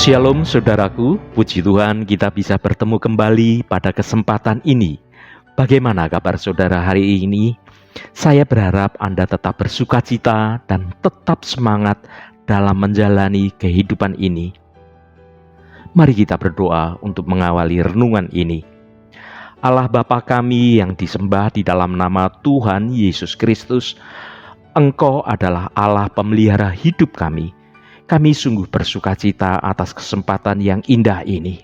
Shalom saudaraku, puji Tuhan kita bisa bertemu kembali pada kesempatan ini. Bagaimana kabar saudara hari ini? Saya berharap Anda tetap bersukacita dan tetap semangat dalam menjalani kehidupan ini. Mari kita berdoa untuk mengawali renungan ini. Allah Bapa kami yang disembah di dalam nama Tuhan Yesus Kristus, Engkau adalah Allah pemelihara hidup kami. Kami sungguh bersukacita atas kesempatan yang indah ini.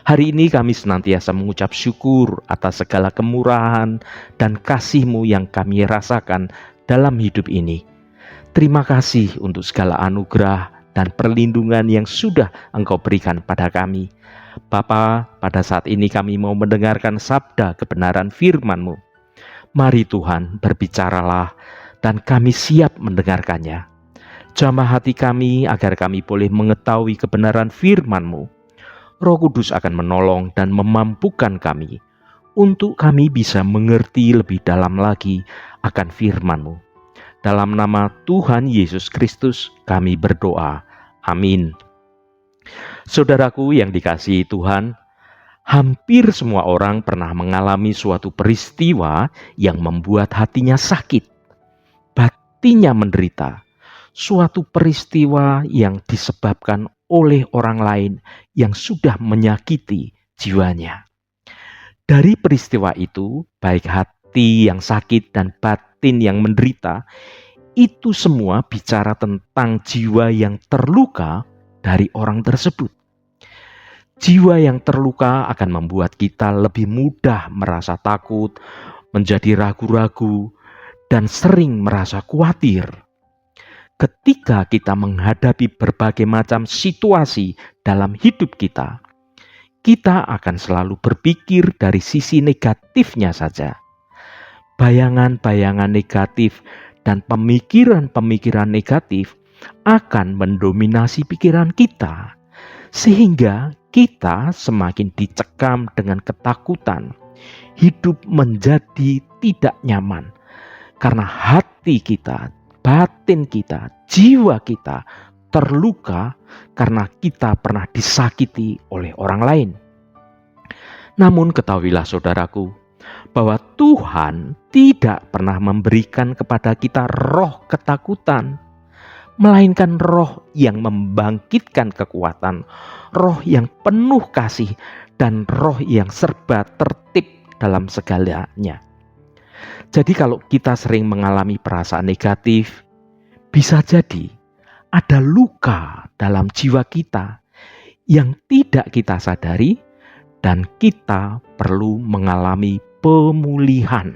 Hari ini kami senantiasa mengucap syukur atas segala kemurahan dan kasih-Mu yang kami rasakan dalam hidup ini. Terima kasih untuk segala anugerah dan perlindungan yang sudah Engkau berikan pada kami. Bapa, pada saat ini kami mau mendengarkan sabda kebenaran firman-Mu. Mari Tuhan, berbicaralah dan kami siap mendengarkannya. Jamah hati kami agar kami boleh mengetahui kebenaran firman-Mu. Roh Kudus akan menolong dan memampukan kami untuk kami bisa mengerti lebih dalam lagi akan firman-Mu. Dalam nama Tuhan Yesus Kristus kami berdoa. Amin. Saudaraku yang dikasihi Tuhan, hampir semua orang pernah mengalami suatu peristiwa yang membuat hatinya sakit, batinnya menderita. Suatu peristiwa yang disebabkan oleh orang lain yang sudah menyakiti jiwanya. Dari peristiwa itu, baik hati yang sakit dan batin yang menderita, itu semua bicara tentang jiwa yang terluka dari orang tersebut. Jiwa yang terluka akan membuat kita lebih mudah merasa takut, menjadi ragu-ragu, dan sering merasa khawatir. Ketika kita menghadapi berbagai macam situasi dalam hidup kita, kita akan selalu berpikir dari sisi negatifnya saja. Bayangan-bayangan negatif dan pemikiran-pemikiran negatif akan mendominasi pikiran kita, sehingga kita semakin dicekam dengan ketakutan. Hidup menjadi tidak nyaman karena hati kita, batin kita, jiwa kita terluka karena kita pernah disakiti oleh orang lain. Namun ketahuilah saudaraku, bahwa Tuhan tidak pernah memberikan kepada kita roh ketakutan, melainkan roh yang membangkitkan kekuatan, roh yang penuh kasih, dan roh yang serba tertib dalam segalanya. Jadi kalau kita sering mengalami perasaan negatif, bisa jadi ada luka dalam jiwa kita yang tidak kita sadari dan kita perlu mengalami pemulihan.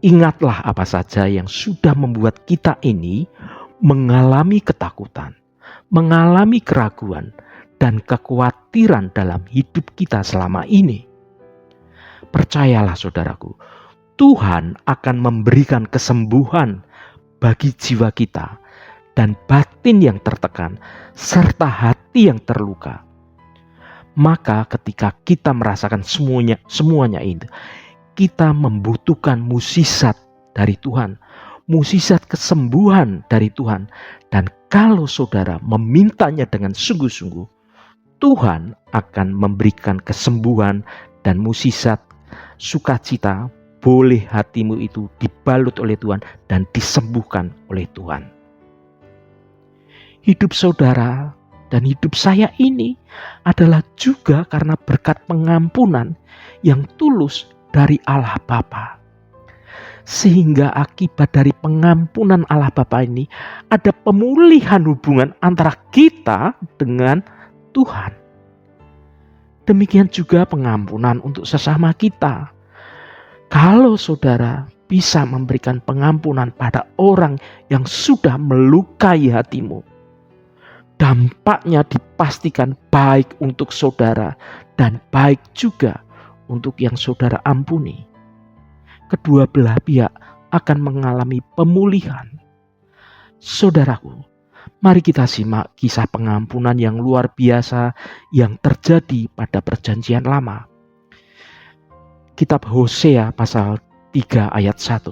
Ingatlah apa saja yang sudah membuat kita ini mengalami ketakutan, mengalami keraguan, dan kekhawatiran dalam hidup kita selama ini. Percayalah saudaraku, Tuhan akan memberikan kesembuhan bagi jiwa kita dan batin yang tertekan serta hati yang terluka. Maka ketika kita merasakan semuanya itu, kita membutuhkan mukjizat dari Tuhan, mukjizat kesembuhan dari Tuhan. Dan kalau saudara memintanya dengan sungguh-sungguh, Tuhan akan memberikan kesembuhan dan mukjizat sukacita. Boleh hatimu itu dibalut oleh Tuhan dan disembuhkan oleh Tuhan. Hidup saudara dan hidup saya ini adalah juga karena berkat pengampunan yang tulus dari Allah Bapa. Sehingga akibat dari pengampunan Allah Bapa ini ada pemulihan hubungan antara kita dengan Tuhan. Demikian juga pengampunan untuk sesama kita. Kalau saudara bisa memberikan pengampunan pada orang yang sudah melukai hatimu, dampaknya dipastikan baik untuk saudara dan baik juga untuk yang saudara ampuni. Kedua belah pihak akan mengalami pemulihan. Saudaraku, mari kita simak kisah pengampunan yang luar biasa yang terjadi pada Perjanjian Lama. Kitab Hosea pasal 3 ayat 1.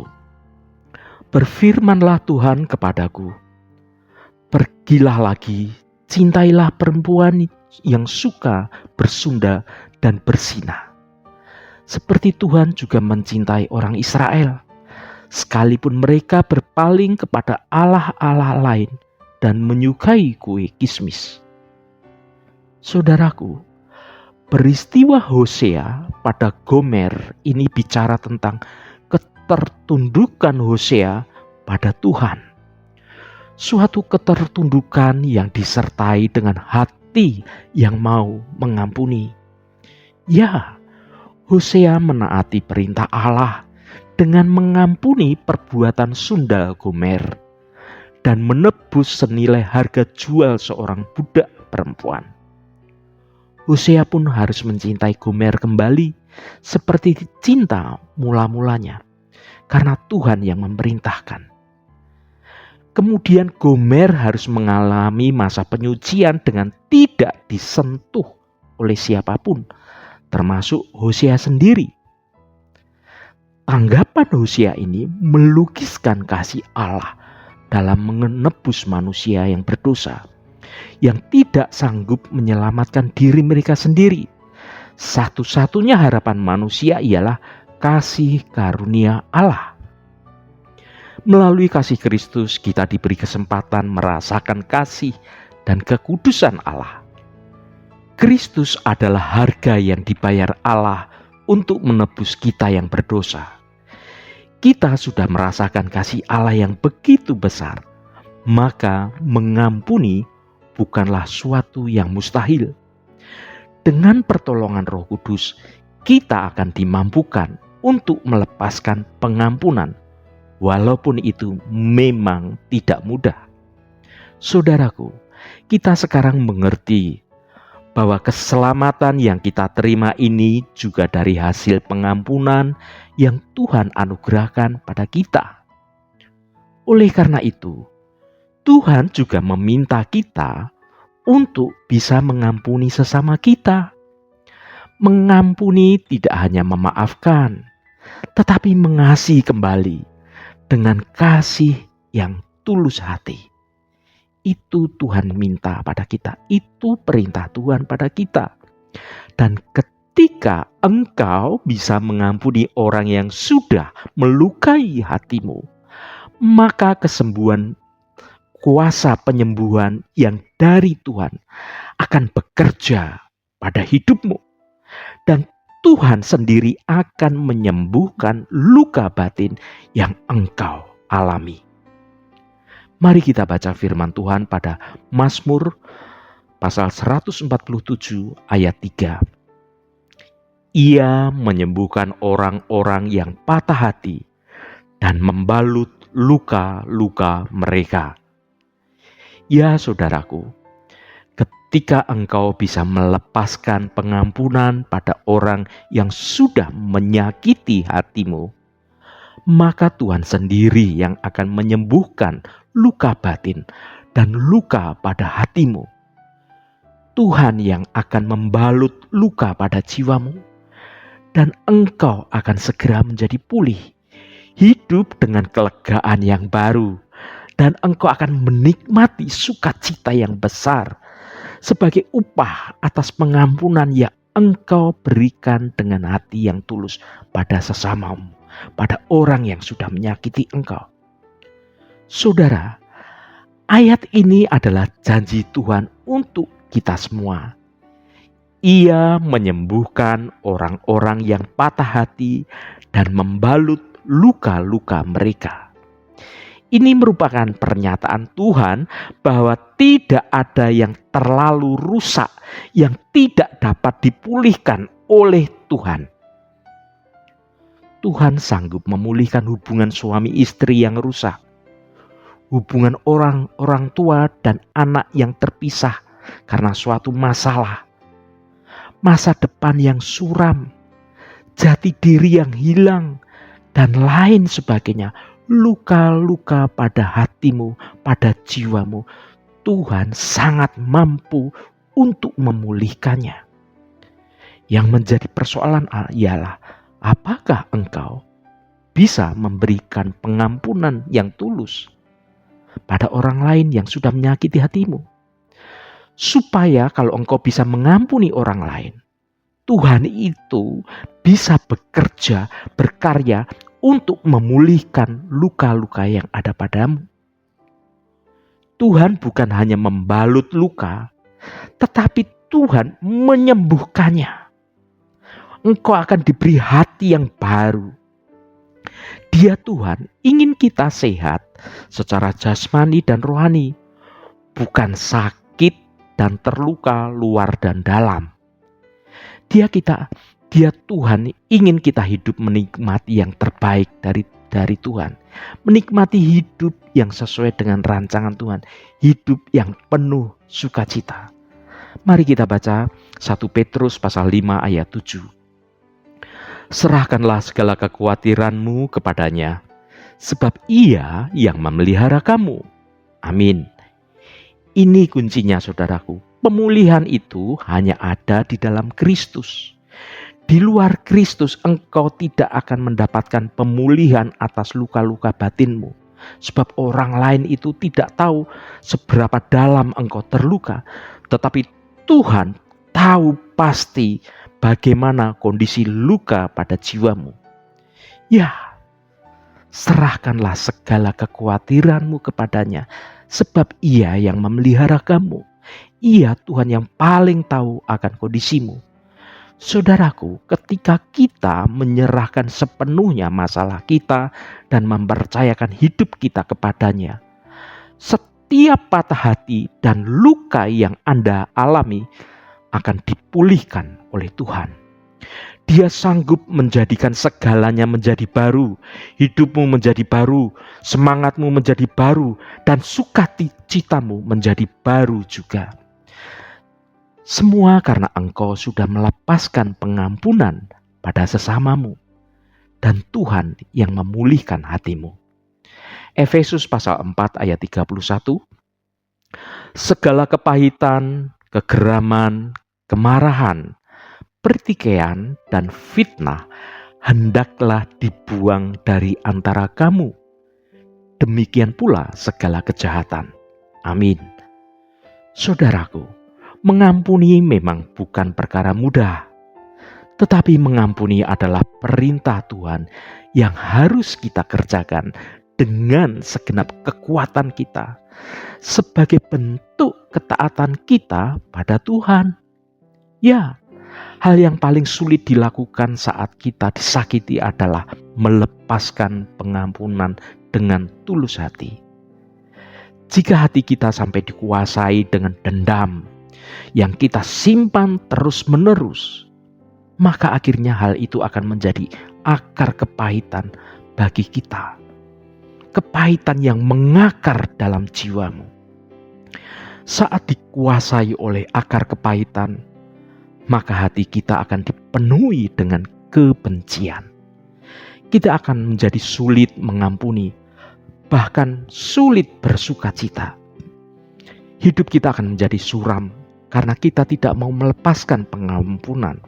Berfirmanlah Tuhan kepadaku, pergilah lagi cintailah perempuan yang suka bersunda dan bersinah. Seperti Tuhan juga mencintai orang Israel, sekalipun mereka berpaling kepada allah-allah lain dan menyukai kue kismis. Saudaraku, peristiwa Hosea pada Gomer ini bicara tentang ketertundukan Hosea pada Tuhan. Suatu ketertundukan yang disertai dengan hati yang mau mengampuni. Ya, Hosea menaati perintah Allah dengan mengampuni perbuatan sundal Gomer dan menebus senilai harga jual seorang budak perempuan. Hosea pun harus mencintai Gomer kembali seperti cinta mula-mulanya, karena Tuhan yang memerintahkan. Kemudian Gomer harus mengalami masa penyucian dengan tidak disentuh oleh siapapun, termasuk Hosea sendiri. Tanggapan Hosea ini melukiskan kasih Allah dalam menebus manusia yang berdosa, yang tidak sanggup menyelamatkan diri mereka sendiri. Satu-satunya harapan manusia ialah kasih karunia Allah. Melalui kasih Kristus kita diberi kesempatan merasakan kasih dan kekudusan Allah. Kristus adalah harga yang dibayar Allah untuk menebus kita yang berdosa. Kita sudah merasakan kasih Allah yang begitu besar, maka mengampuni bukanlah suatu yang mustahil. Dengan pertolongan Roh Kudus, kita akan dimampukan untuk melepaskan pengampunan, walaupun itu memang tidak mudah. Saudaraku, kita sekarang mengerti bahwa keselamatan yang kita terima ini juga dari hasil pengampunan yang Tuhan anugerahkan pada kita. Oleh karena itu, Tuhan juga meminta kita untuk bisa mengampuni sesama kita. Mengampuni tidak hanya memaafkan, tetapi mengasihi kembali dengan kasih yang tulus hati. Itu Tuhan minta pada kita, itu perintah Tuhan pada kita. Dan ketika engkau bisa mengampuni orang yang sudah melukai hatimu, maka kesembuhan, kuasa penyembuhan yang dari Tuhan akan bekerja pada hidupmu. Dan Tuhan sendiri akan menyembuhkan luka batin yang engkau alami. Mari kita baca firman Tuhan pada Mazmur pasal 147 ayat 3. Ia menyembuhkan orang-orang yang patah hati dan membalut luka-luka mereka. Ya saudaraku, ketika engkau bisa melepaskan pengampunan pada orang yang sudah menyakiti hatimu, maka Tuhan sendiri yang akan menyembuhkan luka batin dan luka pada hatimu. Tuhan yang akan membalut luka pada jiwamu, dan engkau akan segera menjadi pulih, hidup dengan kelegaan yang baru, dan engkau akan menikmati sukacita yang besar sebagai upah atas pengampunan yang engkau berikan dengan hati yang tulus pada sesamamu, pada orang yang sudah menyakiti engkau. Saudara, ayat ini adalah janji Tuhan untuk kita semua. Ia menyembuhkan orang-orang yang patah hati dan membalut luka-luka mereka. Ini merupakan pernyataan Tuhan bahwa tidak ada yang terlalu rusak yang tidak dapat dipulihkan oleh Tuhan. Tuhan sanggup memulihkan hubungan suami istri yang rusak, hubungan orang tua dan anak yang terpisah karena suatu masalah, masa depan yang suram, jati diri yang hilang, dan lain sebagainya. Luka-luka pada hatimu, pada jiwamu, Tuhan sangat mampu untuk memulihkannya. Yang menjadi persoalan ialah, apakah engkau bisa memberikan pengampunan yang tulus pada orang lain yang sudah menyakiti hatimu? supaya kalau engkau bisa mengampuni orang lain, Tuhan itu bisa bekerja, berkarya untuk memulihkan luka-luka yang ada padamu. Tuhan bukan hanya membalut luka, tetapi Tuhan menyembuhkannya. Engkau akan diberi hati yang baru. Dia Tuhan ingin kita sehat secara jasmani dan rohani, bukan sakit dan terluka luar dan dalam. Dia Tuhan ingin kita hidup menikmati yang terbaik dari Tuhan. Menikmati hidup yang sesuai dengan rancangan Tuhan. Hidup yang penuh sukacita. Mari kita baca 1 Petrus pasal 5 ayat 7. Serahkanlah segala kekhawatiranmu kepadanya, sebab Ia yang memelihara kamu. Amin. Ini kuncinya, saudaraku. Pemulihan itu hanya ada di dalam Kristus. Di luar Kristus engkau tidak akan mendapatkan pemulihan atas luka-luka batinmu. Sebab orang lain itu tidak tahu seberapa dalam engkau terluka. Tetapi Tuhan tahu pasti bagaimana kondisi luka pada jiwamu. Ya, serahkanlah segala kekhawatiranmu kepadanya. Sebab Ia yang memelihara kamu. Ia Tuhan yang paling tahu akan kondisimu. Saudaraku, ketika kita menyerahkan sepenuhnya masalah kita dan mempercayakan hidup kita kepadanya, setiap patah hati dan luka yang Anda alami akan dipulihkan oleh Tuhan. Dia sanggup menjadikan segalanya menjadi baru, hidupmu menjadi baru, semangatmu menjadi baru, dan sukacitamu menjadi baru juga. Semua karena engkau sudah melepaskan pengampunan pada sesamamu, dan Tuhan yang memulihkan hatimu. Efesus pasal 4 ayat 31. Segala kepahitan, kegeraman, kemarahan, pertikaian, dan fitnah hendaklah dibuang dari antara kamu. Demikian pula segala kejahatan. Amin. Saudaraku, mengampuni memang bukan perkara mudah, tetapi mengampuni adalah perintah Tuhan yang harus kita kerjakan dengan segenap kekuatan kita sebagai bentuk ketaatan kita pada Tuhan. Ya, hal yang paling sulit dilakukan saat kita disakiti adalah melepaskan pengampunan dengan tulus hati. Jika hati kita sampai dikuasai dengan dendam yang kita simpan terus-menerus, maka akhirnya hal itu akan menjadi akar kepahitan bagi kita. Kepahitan yang mengakar dalam jiwamu. Saat dikuasai oleh akar kepahitan, maka hati kita akan dipenuhi dengan kebencian. Kita akan menjadi sulit mengampuni, bahkan sulit bersukacita. Hidup kita akan menjadi suram karena kita tidak mau melepaskan pengampunan.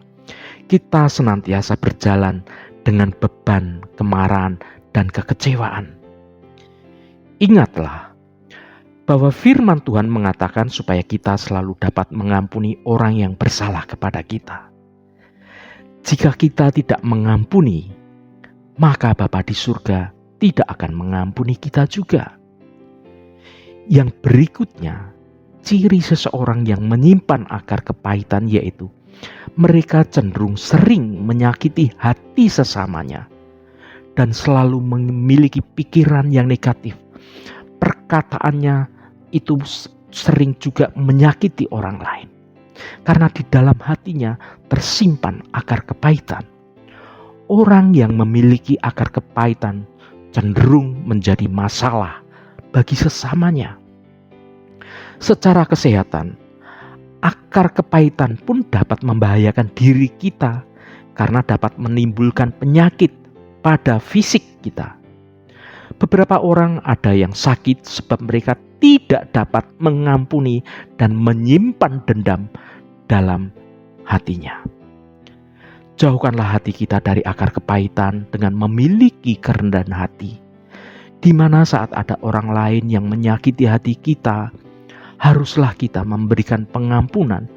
Kita senantiasa berjalan dengan beban, kemarahan, dan kekecewaan. Ingatlah bahwa firman Tuhan mengatakan supaya kita selalu dapat mengampuni orang yang bersalah kepada kita. Jika kita tidak mengampuni, maka Bapa di surga tidak akan mengampuni kita juga. Yang berikutnya, ciri seseorang yang menyimpan akar kepahitan yaitu mereka cenderung sering menyakiti hati sesamanya dan selalu memiliki pikiran yang negatif. Perkataannya itu sering juga menyakiti orang lain karena di dalam hatinya tersimpan akar kepahitan. Orang yang memiliki akar kepahitan cenderung menjadi masalah bagi sesamanya. Secara kesehatan, akar kepahitan pun dapat membahayakan diri kita karena dapat menimbulkan penyakit pada fisik kita. Beberapa orang ada yang sakit sebab mereka tidak dapat mengampuni dan menyimpan dendam dalam hatinya. Jauhkanlah hati kita dari akar kepahitan dengan memiliki kerendahan hati, di mana saat ada orang lain yang menyakiti hati kita, haruslah kita memberikan pengampunan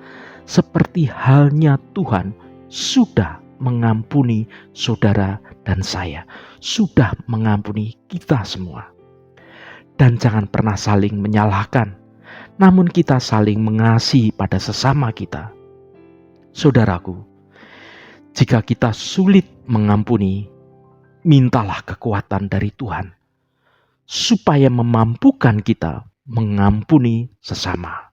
seperti halnya Tuhan sudah mengampuni saudara dan saya, sudah mengampuni kita semua. Dan jangan pernah saling menyalahkan, namun kita saling mengasihi pada sesama kita. Saudaraku, jika kita sulit mengampuni, mintalah kekuatan dari Tuhan supaya memampukan kita mengampuni sesama.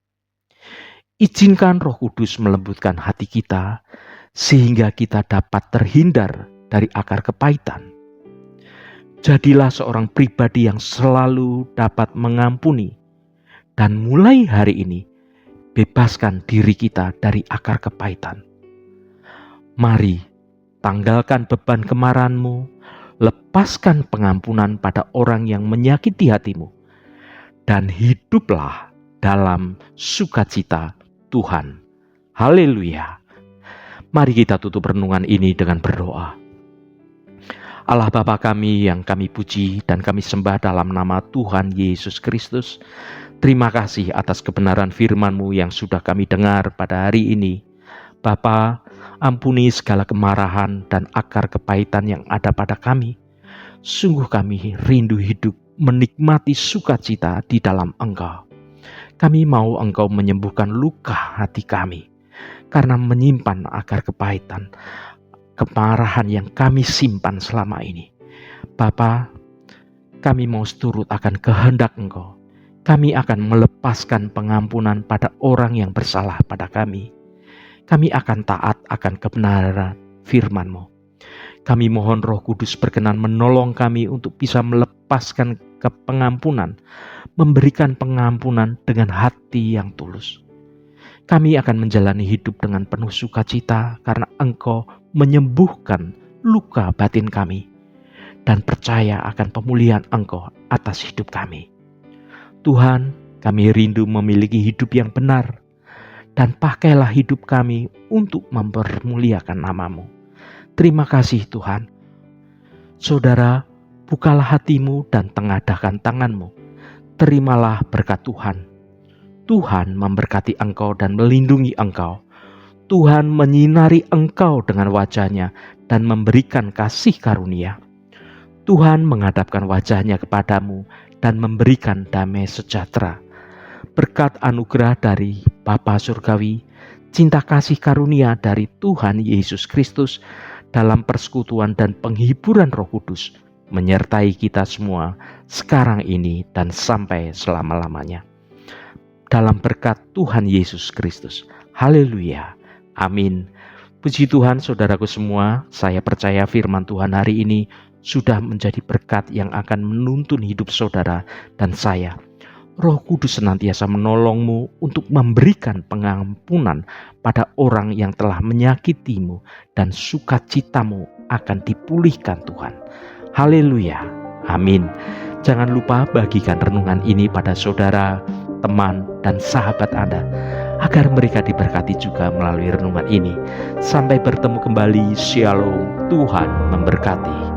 Izinkan Roh Kudus melembutkan hati kita sehingga kita dapat terhindar dari akar kepahitan. Jadilah seorang pribadi yang selalu dapat mengampuni, dan mulai hari ini bebaskan diri kita dari akar kepahitan. Mari tanggalkan beban kemarahanmu, lepaskan pengampunan pada orang yang menyakiti hatimu, dan hiduplah dalam sukacita Tuhan. Haleluya. Mari kita tutup renungan ini dengan berdoa. Allah Bapa kami yang kami puji dan kami sembah dalam nama Tuhan Yesus Kristus, terima kasih atas kebenaran firman-Mu yang sudah kami dengar pada hari ini. Bapa, ampuni segala kemarahan dan akar kepahitan yang ada pada kami. Sungguh kami rindu hidup menikmati sukacita di dalam Engkau. Kami mau Engkau menyembuhkan luka hati kami, karena menyimpan akar kepahitan, kemarahan yang kami simpan selama ini. Bapa, kami mau seturut akan kehendak Engkau. Kami akan melepaskan pengampunan pada orang yang bersalah pada kami. Kami akan taat akan kebenaran firman-Mu. Kami mohon Roh Kudus berkenan menolong kami untuk bisa melepaskan pengampunan, memberikan pengampunan dengan hati yang tulus. Kami akan menjalani hidup dengan penuh sukacita karena Engkau menyembuhkan luka batin kami dan percaya akan pemulihan Engkau atas hidup kami. Tuhan, kami rindu memiliki hidup yang benar dan pakailah hidup kami untuk mempermuliakan nama-Mu. Terima kasih Tuhan. Saudara, bukalah hatimu dan tengadahkan tanganmu. Terimalah berkat Tuhan. Tuhan memberkati engkau dan melindungi engkau. Tuhan menyinari engkau dengan wajah-Nya dan memberikan kasih karunia. Tuhan menghadapkan wajah-Nya kepadamu dan memberikan damai sejahtera. Berkat anugerah dari Bapa Surgawi, cinta kasih karunia dari Tuhan Yesus Kristus dalam persekutuan dan penghiburan Roh Kudus menyertai kita semua sekarang ini dan sampai selama-lamanya. Dalam berkat Tuhan Yesus Kristus. Haleluya. Amin. Puji Tuhan saudaraku semua, saya percaya firman Tuhan hari ini sudah menjadi berkat yang akan menuntun hidup saudara dan saya. Roh Kudus senantiasa menolongmu untuk memberikan pengampunan pada orang yang telah menyakitimu dan sukacitamu akan dipulihkan Tuhan. Haleluya. Amin. Jangan lupa bagikan renungan ini pada saudara, teman, dan sahabat Anda agar mereka diberkati juga melalui renungan ini. Sampai bertemu kembali. Shalom. Tuhan memberkati.